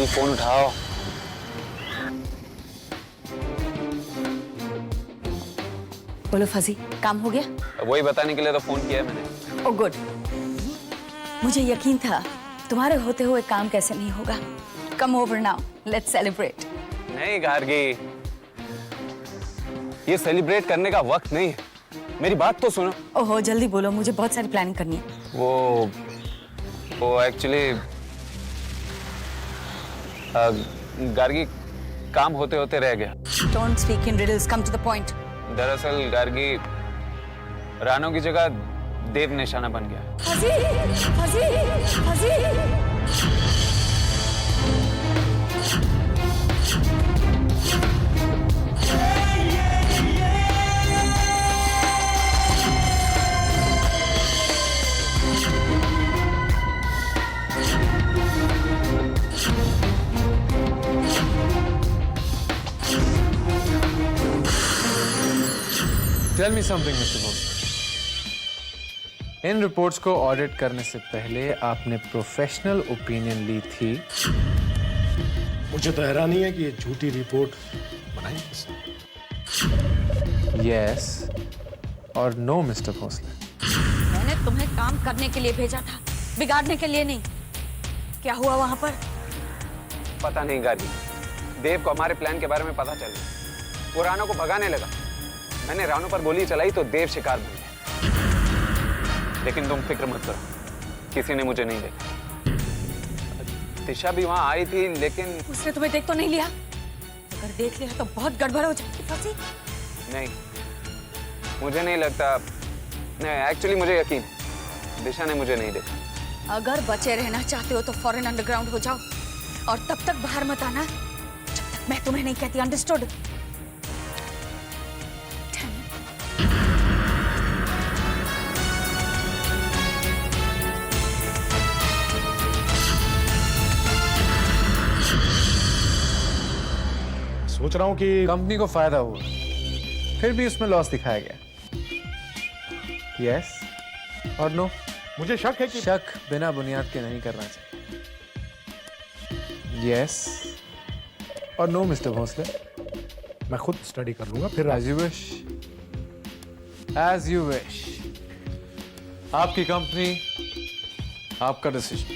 Phone उठाओ। बोलो fuzzy, काम हो गया? वही बताने के लिए तो फोन किया है मैंने। Oh good. मुझे यकीन था तुम्हारे होते हुए काम कैसे नहीं होगा। Come over now, let's celebrate. नहीं गार्गी, ये सेलिब्रेट करने का वक्त नहीं है। मेरी बात तो सुनो। ओहो जल्दी बोलो, मुझे बहुत सारी प्लानिंग करनी है। वो एक्चुअली गार्गी, काम होते होते रह गया। Don't speak in riddles, come to the point. दरअसल गार्गी, रानो की जगह देव निशाना बन गया। Fuzzy, fuzzy, fuzzy. Tell me something, Mr. Bose. इन रिपोर्ट्स को ऑडिट करने से पहले आपने प्रोफेशनल ओपिनियन ली थी। मुझे तो हैरानी है कि ये झूठी रिपोर्ट बनाई किसने। यस और नो मिस्टर भोसले। मैंने तुम्हें काम करने के लिए भेजा था, बिगाड़ने के लिए नहीं। क्या हुआ वहां पर? पता नहीं गार्गी, देव को हमारे प्लान के बारे में पता चल गया। वो रानो को भगाने लगा। मैंने रानो पर गोली चलाई तो देव शिकार बन गया। लेकिन तुम फिक्र मत करो, किसी ने मुझे नहीं देखा। दिशा भी वहां आई थी लेकिन उसने तुम्हें देख तो नहीं लिया? अगर देख लिया तो बहुत गड़बड़ हो जाएगी फसी। नहीं, मुझे नहीं लगता। नहीं, एक्चुअली मुझे यकीन है, दिशा ने मुझे नहीं देखा। अगर बचे रहना चाहते हो तो फॉरेन अंडरग्राउंड हो जाओ और तब तक बाहर मत आना जब तक मैं तुम्हें नहीं कहती। अंडरस्टूड? सोच रहा हूँ कि कंपनी को फायदा हुआ, फिर भी उसमें लॉस दिखाया गया। यस और नो? मुझे शक है कि शक बिना बुनियाद के नहीं करना चाहिए। यस और नो मिस्टर भोसले? मैं खुद स्टडी कर लूंगा फिर। As you wish, as you wish. आपकी कंपनी, आपका डिसीजन,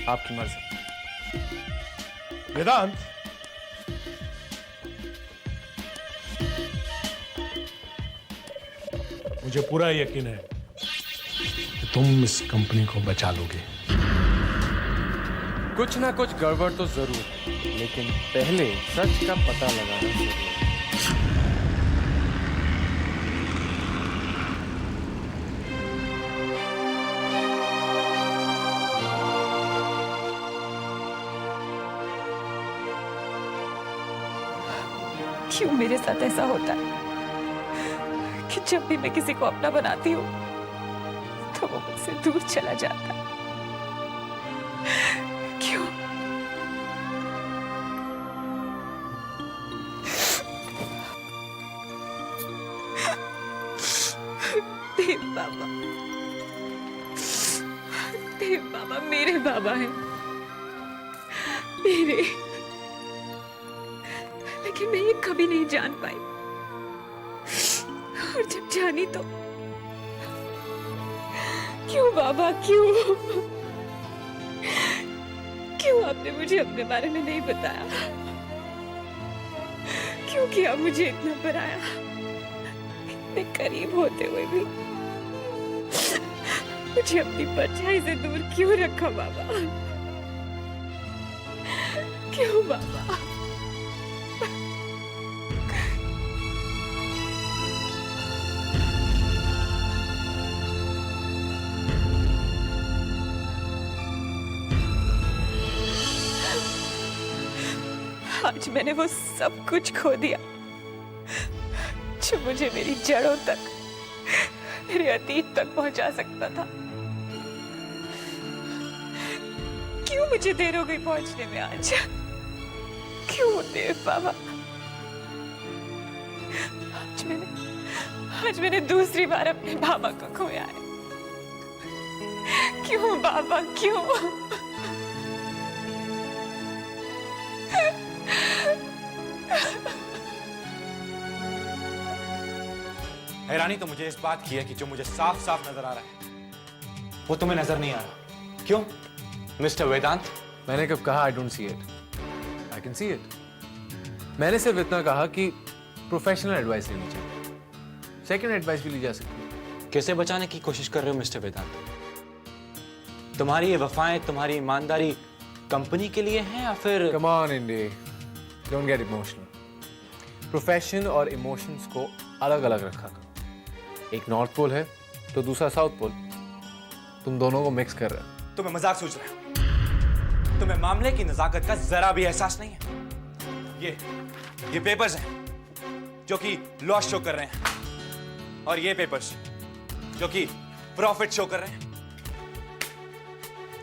आपकी मर्जी। वेदांत, मुझे पूरा यकीन है कि तुम इस कंपनी को बचा लोगे। कुछ ना कुछ गड़बड़ तो जरूर है, लेकिन पहले सच का पता लगाना जरूरी है। क्यों मेरे साथ ऐसा होता है कि जब भी मैं किसी को अपना बनाती हूँ तो वो मुझसे दूर चला जाता है? क्यों? देव बाबा, देव बाबा मेरे बाबा हैं, मेरे। लेकिन मैं ये कभी नहीं जान पाई, और जब जानी तो क्यों बाबा, क्यों? क्यों आपने मुझे अपने बारे में नहीं बताया? क्यों किया मुझे इतना पराया? इतने करीब होते हुए भी मुझे अपनी परछाई से दूर क्यों रखा बाबा? क्यों बाबा? आज मैंने वो सब कुछ खो दिया जो मुझे मेरी जड़ों तक, मेरे अतीत तक पहुंचा सकता था। क्यों मुझे देर हो गई पहुंचने में आज? क्यों देव बाबा? आज मैंने दूसरी बार अपने बाबा को खोया है। क्यों बाबा, क्यों? हैरानी तो मुझे इस बात की है कि जो मुझे साफ साफ नजर आ रहा है वो तुम्हें नजर नहीं आ रहा। क्यों मिस्टर वेदांत? मैंने कब कहा I don't see it? I can see it. मैंने सिर्फ इतना कहा कि प्रोफेशनल एडवाइस लेनी चाहिए, सेकंड एडवाइस भी ली जा सकती है। कैसे बचाने की कोशिश कर रहे हो मिस्टर वेदांत? तुम्हारी ये वफाएं, तुम्हारी ईमानदारी कंपनी के लिए है या फिर? कम ऑन इंडी, डोंट गेट इमोशनल। प्रोफेशन और इमोशंस को अलग अलग रखा करो। एक नॉर्थ पोल है तो दूसरा साउथ पोल, तुम दोनों को मिक्स कर रहे हो। तुम्हें मजाक सोच रहे हो? तुम्हें मामले की नजाकत का जरा भी एहसास नहीं है? ये पेपर्स हैं जो कि लॉस शो कर रहे हैं, और ये पेपर्स जो कि प्रॉफिट शो कर रहे हैं।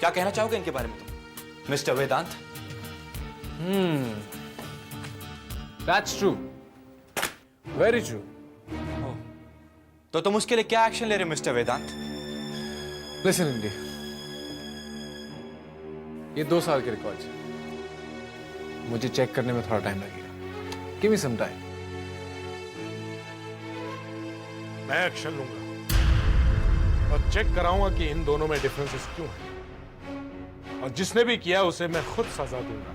क्या कहना चाहोगे इनके बारे में तुम mister Vedant? That's true, very true. तो तुम उसके लिए क्या एक्शन ले रहे हो मिस्टर वेदांत? लिसन इंडी, ये 2 साल के रिकॉर्ड्स हैं, मुझे चेक करने में थोड़ा टाइम लगेगा। Give me some time. मैं एक्शन लूंगा और चेक कराऊंगा कि इन दोनों में डिफरेंसेस क्यों हैं, और जिसने भी किया उसे मैं खुद सजा दूंगा।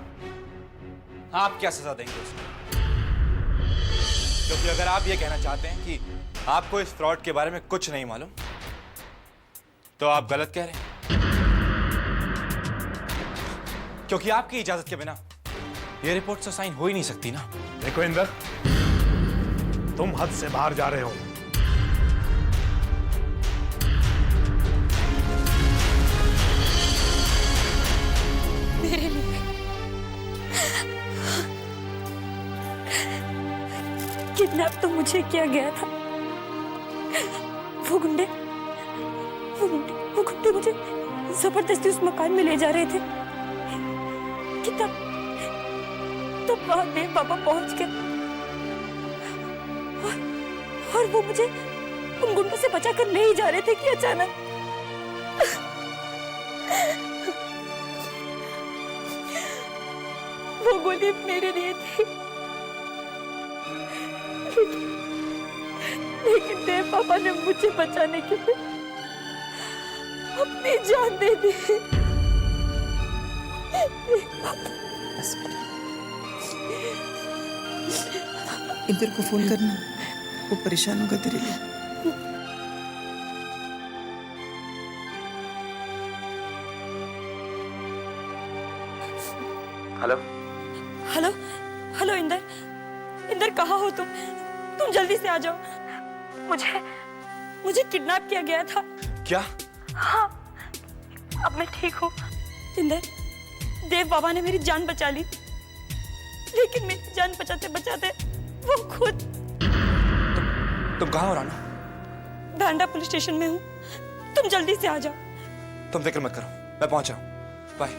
आप क्या सजा देंगे उसको? क्योंकि अगर आप ये कहना चाहते हैं कि आपको इस फ्रॉड के बारे में कुछ नहीं मालूम, तो आप गलत कह रहे हैं। क्योंकि आपकी इजाजत के बिना ये रिपोर्ट तो साइन हो ही नहीं सकती ना। देखो इंदर, तुम हद से बाहर जा रहे हो। मेरे लिए किडनैप तो मुझे किया गया था। वो गुंडे मुझे जबरदस्ती उस मकान में ले जा रहे थे कि तब वहां देव बाबा पहुंच गए और वो मुझे उन गुंडों से बचा कर ले ही जा रहे थे कि अचानक वो गोली मेरे लिए थी, लेकिन देव पापा ने मुझे बचाने के लिए अपनी जान दे दी। इंदर को फोन करना, वो परेशान होगा तेरे लिए। हेलो हेलो हेलो इंदर कहाँ हो तुम जल्दी से आ जाओ। मुझे किडनैप किया गया था। क्या? हाँ, अब मैं ठीक हूँ। इंदर, देव बाबा ने मेरी जान बचा ली, लेकिन मेरी जान बचाते बचाते वो खुद। तुम कहाँ हो राना? भांडा पुलिस स्टेशन में हूँ, तुम जल्दी से आ जाओ। तुम फिक्र मत करो, मैं पहुंच रहा हूँ। बाय।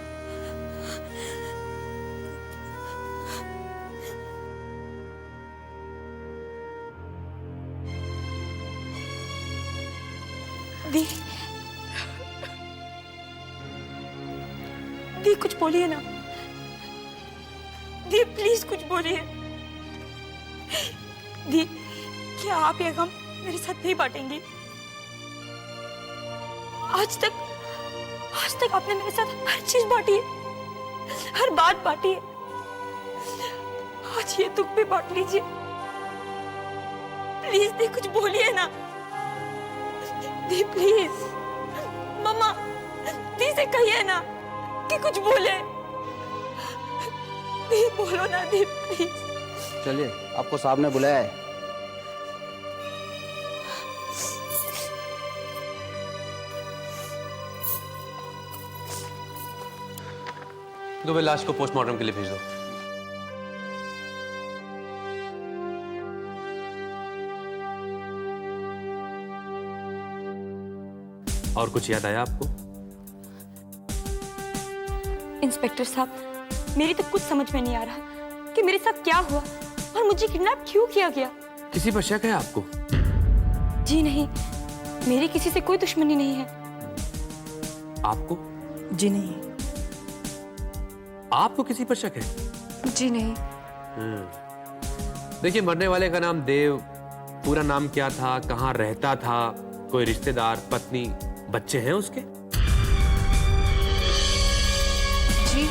दी कुछ बोलिए ना। दी प्लीज कुछ बोलिए। दी, क्या आप ये गम मेरे साथ नहीं बांटेंगी? आज तक आपने मेरे साथ हर चीज बांटी है, हर बात बांटी है। आज ये दुख भी बांट लीजिए। प्लीज दी कुछ बोलिए ना। दी प्लीज, मम्मा दी से कहिए ना कि कुछ बोले। दी बोलो ना दी प्लीज। चलिए, आपको साहब ने बुलाया है। दुबे लाश को पोस्टमार्टम के लिए भेज दो। और कुछ याद आया आपको? इंस्पेक्टर साहब, मेरी तो कुछ समझ में नहीं आ रहा कि मेरे साथ क्या हुआ और मुझे किडनैप क्यों किया गया। किसी पर शक है आपको? जी नहीं, मेरी किसी से कोई दुश्मनी नहीं है। आपको? जी नहीं। आपको किसी पर शक है? जी नहीं। देखिए, मरने वाले का नाम देव, पूरा नाम क्या था, कहाँ रहता था, कोई रिश्तेदार, पत्नी, बच्चे हैं उसके? जी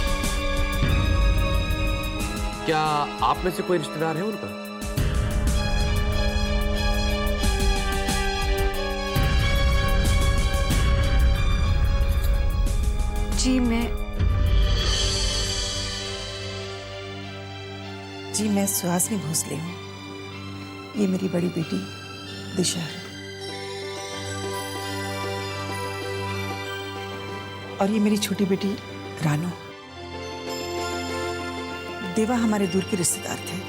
क्या आप में से कोई रिश्तेदार है उनका? जी मैं सुहासिनी भोसले हूँ। ये मेरी बड़ी बेटी दिशा है और ये मेरी छोटी बेटी रानो। देवा हमारे दूर के रिश्तेदार थे।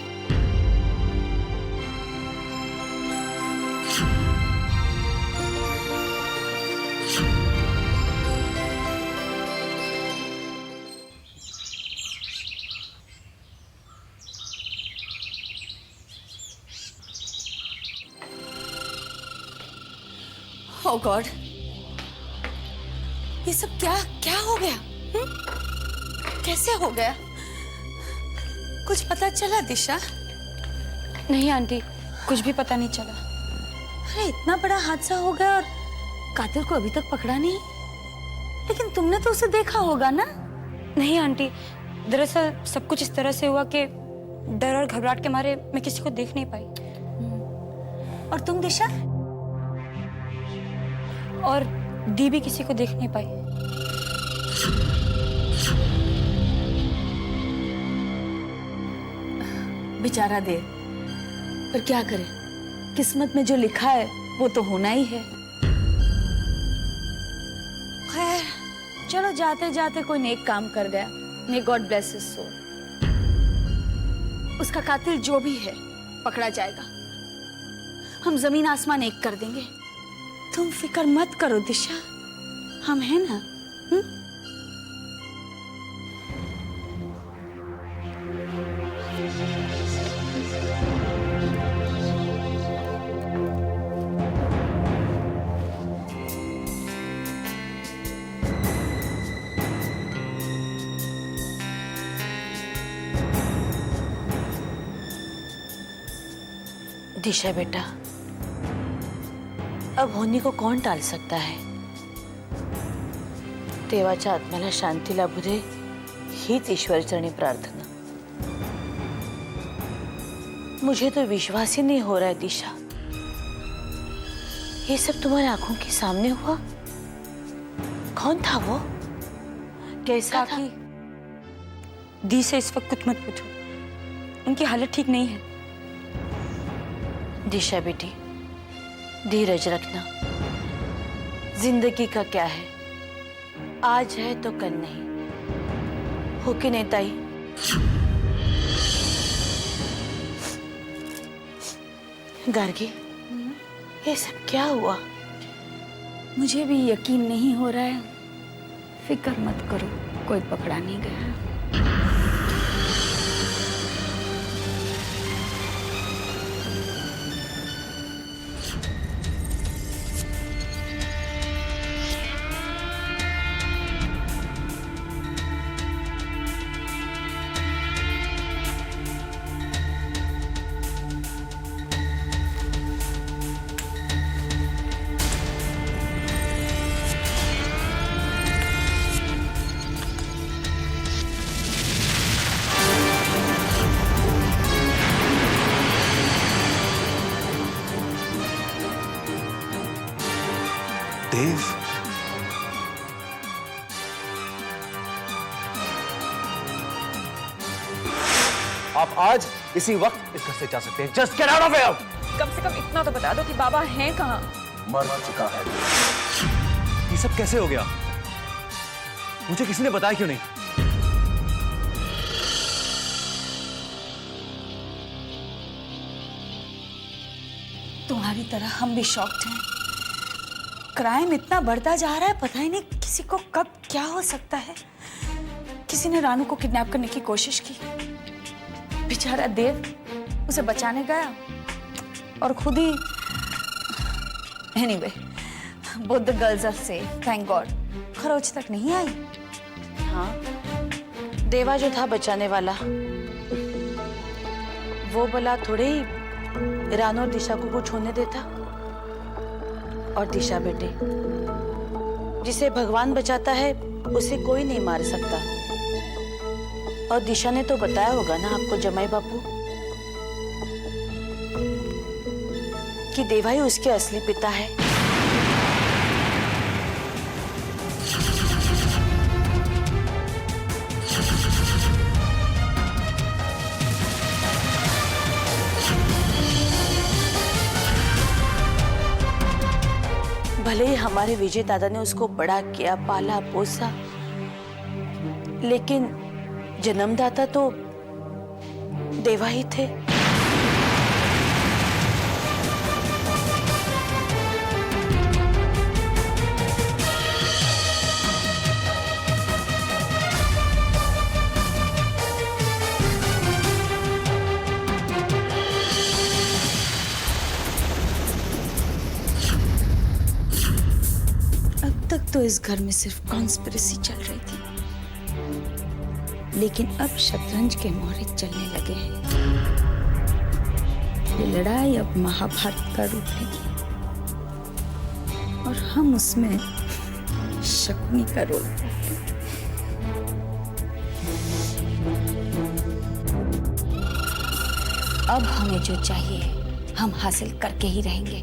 ओह गॉड, ये सब क्या क्या हो गया? कैसे हो गया? कुछ पता चला दिशा? नहीं आंटी, कुछ भी पता नहीं चला। अरे इतना बड़ा हादसा हो गया और कातिल को अभी तक पकड़ा नहीं। लेकिन तुमने तो उसे देखा होगा ना? नहीं आंटी, दरअसल सब कुछ इस तरह से हुआ कि डर और घबराहट के मारे मैं किसी को देख नहीं पाई। और तुम दिशा? और दी भी किसी को देख नहीं पाई। बेचारा देव, पर क्या करे, किस्मत में जो लिखा है वो तो होना ही है। खैर, चलो जाते जाते कोई नेक काम कर गया। May God bless his soul. उसका कातिल जो भी है पकड़ा जाएगा। हम जमीन आसमान एक कर देंगे। तुम फिक्र मत करो दिशा, हम हैं ना। दिशा बेटा, अब होनी को कोण टाळ सकता है? देवाच्या आत्म्याला शांती लाभू दे हीच ईश्वरचरणी प्रार्थना। मुझे तो विश्वास ही नहीं हो रहा है दिशा, ये सब तुम्हारी आंखों के सामने हुआ। कौन था वो? कैसा था? दी से इस वक्त कुछ मत पूछो, उनकी हालत ठीक नहीं है। दिशा बेटी, धीरज रखना। जिंदगी का क्या है, आज है तो कल नहीं। हो कि नहीं ताई? गार्गी, ये सब क्या हुआ? मुझे भी यकीन नहीं हो रहा है। फिक्र मत करो, कोई पकड़ा नहीं गया। देव, आप आज इसी वक्त इस घर से जा सकते हैं। Just get out of here. कम से कम इतना तो बता दो कि बाबा हैं कहाँ? मर चुका है। ये सब कैसे हो गया? मुझे किसी ने बताया क्यों नहीं? तुम्हारी तरह हम भी शॉक्ड हैं। क्राइम इतना बढ़ता जा रहा है, पता ही नहीं किसी को कब क्या हो सकता है। किसी ने रानू को किडनैप करने की कोशिश की। बेचारा देव उसे बचाने गया और खुद ही। Anyway, both the girls are safe, thank god. खरोच तक नहीं आई। हाँ, देवा जो था बचाने वाला वो भला थोड़े ही रानू और दिशा को कुछ होने देता। और दिशा बेटे, जिसे भगवान बचाता है उसे कोई नहीं मार सकता। और दिशा ने तो बताया होगा ना आपको जमाई बापू कि देवा ही उसके असली पिता है। भले ही हमारे विजय दादा ने उसको बड़ा किया, पाला पोसा, लेकिन जन्मदाता तो देवा ही थे। अब तक तो इस घर में सिर्फ कॉन्स्पिरेसी चल रही थी, लेकिन अब शतरंज के मोहरे चलने लगे हैं। ये लड़ाई अब महाभारत का रूप लेगी और हम उसमें शकुनी का रोल करेंगे। अब हमें जो चाहिए हम हासिल करके ही रहेंगे।